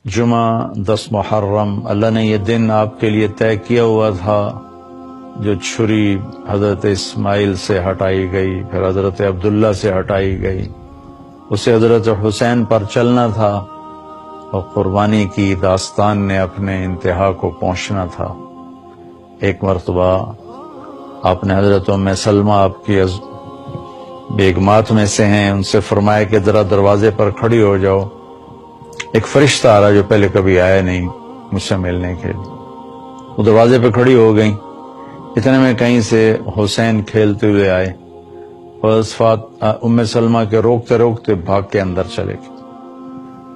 جمعہ 10 محرم، اللہ نے یہ دن آپ کے لیے طے کیا ہوا تھا جو چھری حضرت اسماعیل سے ہٹائی گئی، پھر حضرت عبداللہ سے ہٹائی گئی، اسے حضرت حسین پر چلنا تھا اور قربانی کی داستان نے اپنے انتہا کو پہنچنا تھا۔ ایک مرتبہ آپ نے حضرت ام سلمہ آپ کی بیگمات میں سے ہیں، ان سے فرمایا کہ ذرا دروازے پر کھڑی ہو جاؤ، ایک فرشتہ آ رہا جو پہلے کبھی آیا نہیں مجھ سے ملنے کے لیے۔ وہ دروازے پہ کھڑی ہو گئیں، اتنے میں کہیں سے حسین کھیلتے ہوئے آئے، ام سلمہ کے روکتے روکتے بھاگ کے اندر چلے گئے۔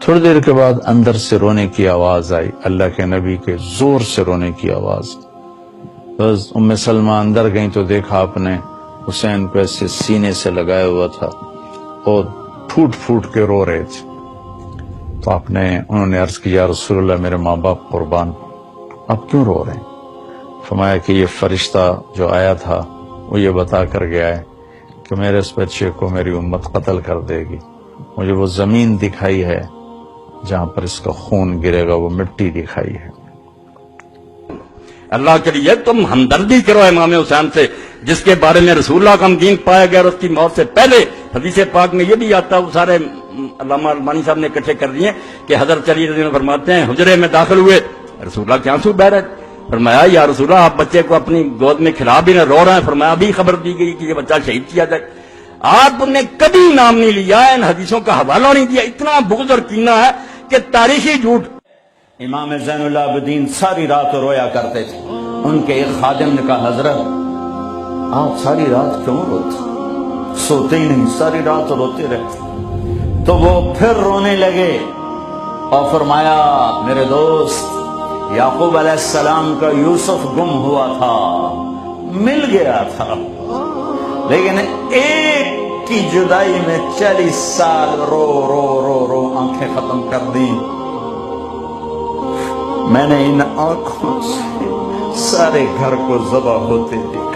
تھوڑی دیر کے بعد اندر سے رونے کی آواز آئی، اللہ کے نبی کے زور سے رونے کی آواز۔ بس ام سلمہ اندر گئیں تو دیکھا آپ نے حسین کو ایسے سینے سے لگایا ہوا تھا اور پھوٹ پھوٹ کے رو رہے تھے۔ تو انہوں نے عرض کی، یا رسول اللہ میرے ماں باپ قربان، آپ کیوں رو رہے ہیں؟ فرمایا کہ یہ فرشتہ جو آیا تھا وہ یہ بتا کر گیا ہے کہ میرے اس بچے کو میری امت قتل کر دے گی، مجھے وہ زمین دکھائی ہے جہاں پر اس کا خون گرے گا، وہ مٹی دکھائی ہے۔ اللہ کے لیے تم ہمدردی کرو امام حسین سے، جس کے بارے میں رسول اللہ کا دین پایا گیا، اور اس کی موت سے پہلے حدیث پاک میں یہ بھی آتا ہے، وہ سارے علامہ البانی صاحب نے اکٹھے کر دیے کہ حضرت علی رضی اللہ عنہ فرماتے ہیں حجرے میں داخل ہوئے، رسول اللہ کے آنسو بہ رہے تھے۔ فرمایا یا رسول اللہ آپ بچے کو اپنی گود میں کھلا بھی نہ، رو رہے ہیں۔ فرمایا ابھی خبر دی گئی کہ یہ بچہ شہید کیا جائے۔ آپ نے کبھی نام نہیں لیا، ان حدیثوں کا حوالہ نہیں دیا، اتنا بغض اور کینہ ہے کہ تاریخی جھوٹ۔ امام زین العابدین ساری رات رویا کرتے تھے۔ ان کے ایک خادم نے کہا حضرت آپ ساری رات کیوں روتے؟ سوتے ہی نہیں، ساری رات روتے رہتے۔ تو وہ پھر رونے لگے اور فرمایا میرے دوست، یعقوب علیہ السلام کا یوسف گم ہوا تھا، مل گیا تھا، لیکن ایک کی جدائی میں 40 سال رو رو رو رو آنکھیں ختم کر دی۔ میں نے ان آنکھوں سے سارے گھر کو ذبح ہوتے دیکھا۔